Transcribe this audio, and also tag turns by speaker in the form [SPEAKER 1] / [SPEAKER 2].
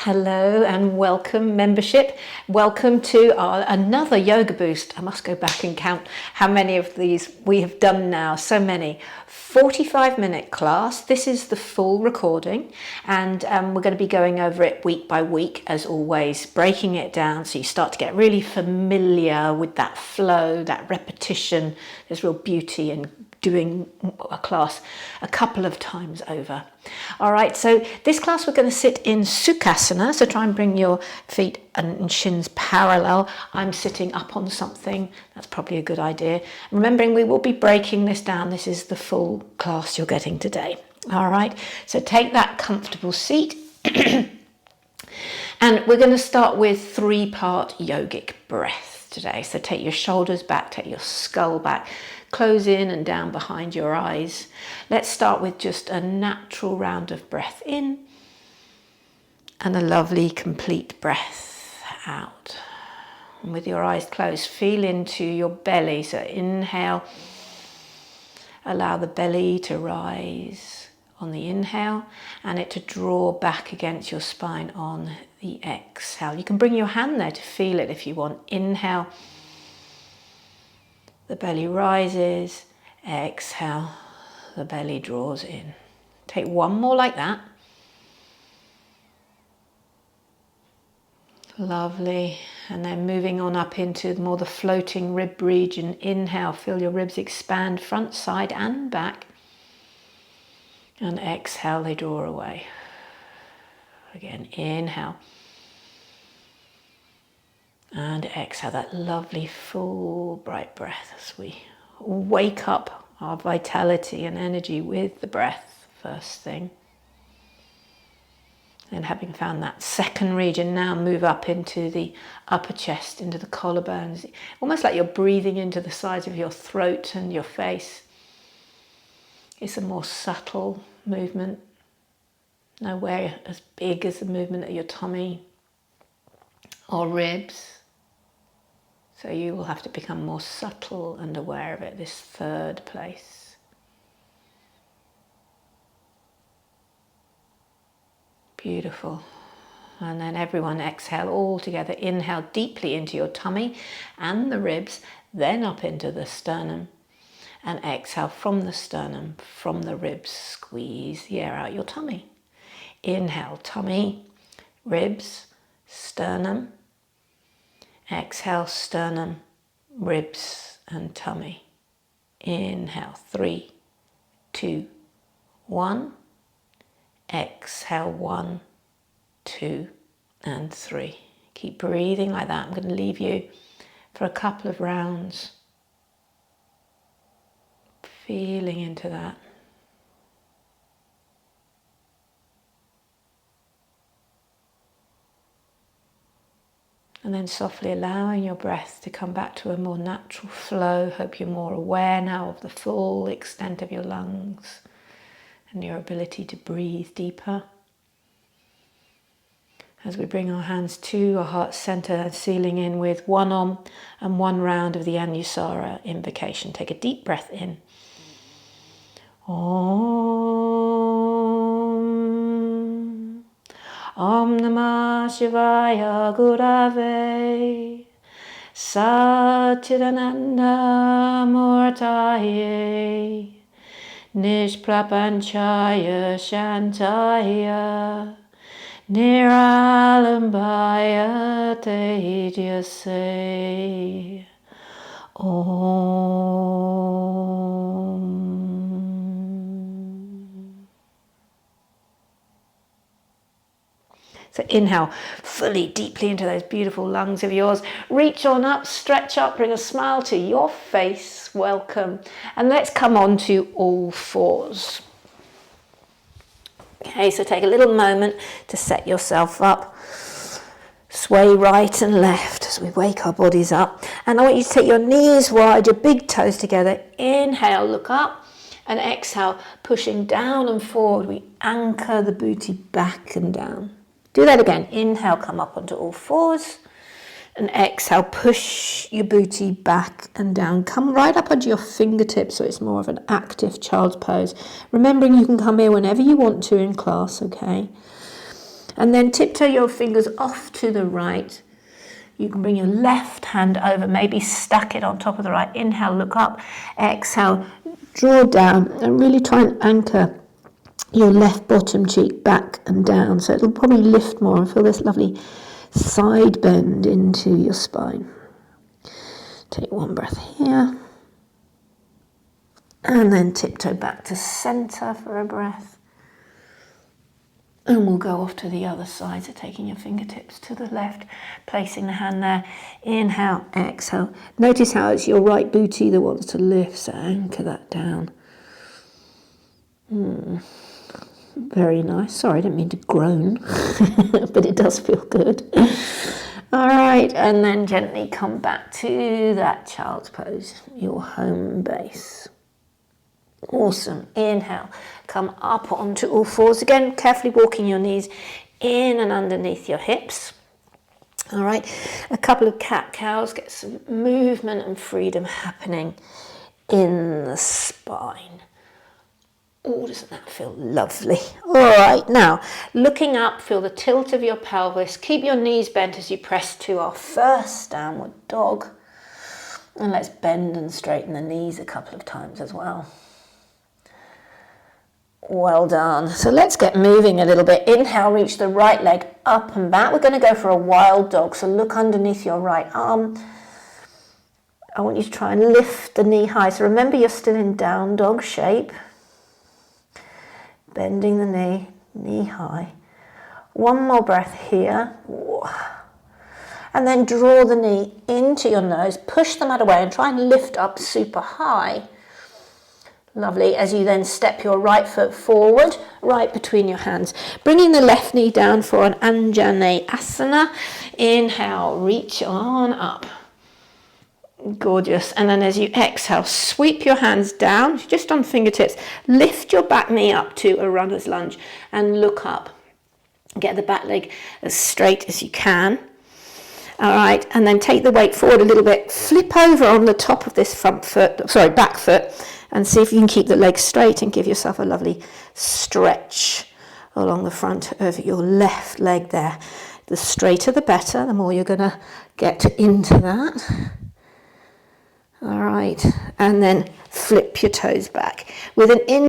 [SPEAKER 1] Hello and welcome membership. Welcome to another Yoga Boost. I must go back and count how many of these we have done now. So many. 45-minute class. This is the full recording, and we're going to be going over it week by week as always, breaking it down so you start to get really familiar with that flow, that repetition. There's real beauty in doing a class a couple of times over. All right, so this class we're going to sit in Sukhasana, so try and bring your feet and shins parallel. I'm sitting up on something, that's probably a good idea. Remembering we will be breaking this down, this is the full class you're getting today. All right, so take that comfortable seat. And we're going to start with 3-part yogic breath today. So take your shoulders back, take your skull back, close in and down behind your eyes. Let's start with just a natural round of breath in and a lovely complete breath out. And with your eyes closed, feel into your belly. So inhale, allow the belly to rise on the inhale and it to draw back against your spine on the exhale. You can bring your hand there to feel it if you want. Inhale, the belly rises. Exhale, the belly draws in. Take one more like that. Lovely. And then moving on up into more the floating rib region. Inhale, feel your ribs expand front, side and back. And exhale, they draw away. Again, inhale. And exhale, that lovely full bright breath as we wake up our vitality and energy with the breath first thing. And having found that second region, now move up into the upper chest, into the collarbones, almost like you're breathing into the sides of your throat and your face. It's a more subtle movement, nowhere as big as the movement of your tummy or ribs. So you will have to become more subtle and aware of it, this third place. Beautiful. And then everyone exhale all together. Inhale deeply into your tummy and the ribs, then up into the sternum. And exhale from the sternum, from the ribs, squeeze the air out your tummy. Inhale, tummy, ribs, sternum. Exhale, sternum, ribs and tummy. Inhale, 3, 2, 1. Exhale, 1, 2 and 3. Keep breathing like that. I'm going to leave you for a couple of rounds. Feeling into that. And then softly allowing your breath to come back to a more natural flow. Hope you're more aware now of the full extent of your lungs and your ability to breathe deeper. As we bring our hands to our heart center, sealing in with one Om and one round of the Anusara invocation. Take a deep breath in. Om. Om Namah Shivaya Gurave Satchidananda Murtaye Nishprapanchaya Shantaya Niralambaya Tejase Om. So inhale fully, deeply into those beautiful lungs of yours. Reach on up, stretch up, bring a smile to your face. Welcome. And let's come on to all fours. Okay, so take a little moment to set yourself up. Sway right and left as we wake our bodies up. And I want you to take your knees wide, your big toes together. Inhale, look up. And exhale, pushing down and forward. We anchor the booty back and down. Do that again. Inhale, come up onto all fours. And exhale, push your booty back and down. Come right up onto your fingertips so it's more of an active child's pose. Remembering you can come here whenever you want to in class, okay? And then tiptoe your fingers off to the right. You can bring your left hand over, maybe stack it on top of the right. Inhale, look up. Exhale, draw down and really try and anchor your left bottom cheek back and down. So it'll probably lift more and feel this lovely side bend into your spine. Take one breath here. And then tiptoe back to center for a breath. And we'll go off to the other side, so taking your fingertips to the left, placing the hand there. Inhale, exhale. Notice how it's your right booty that wants to lift, so anchor that down. Very nice. Sorry, I didn't mean to groan, but it does feel good. All right, and then gently come back to that child's pose, your home base. Awesome. Inhale, come up onto all fours. Again, carefully walking your knees in and underneath your hips. All right, a couple of cat-cows, get some movement and freedom happening in the spine. Oh, doesn't that feel lovely? All right, now, looking up, feel the tilt of your pelvis. Keep your knees bent as you press to our first downward dog. And let's bend and straighten the knees a couple of times as well. Well done. So let's get moving a little bit. Inhale, reach the right leg up and back. We're going to go for a wild dog. So look underneath your right arm. I want you to try and lift the knee high. So remember, you're still in down dog shape. Bending the knee, knee high. One more breath here. And then draw the knee into your nose. Push the mat away and try and lift up super high. Lovely, as you then step your right foot forward, right between your hands. Bringing the left knee down for an Anjaneyasana. Inhale, reach on up. Gorgeous. And then as you exhale, sweep your hands down, just on fingertips. Lift your back knee up to a runner's lunge and look up. Get the back leg as straight as you can. All right, and then take the weight forward a little bit. Flip over on the top of this back foot. And see if you can keep the legs straight and give yourself a lovely stretch along the front of your left leg there. The straighter the better, the more you're going to get into that. All right, and then flip your toes back. With an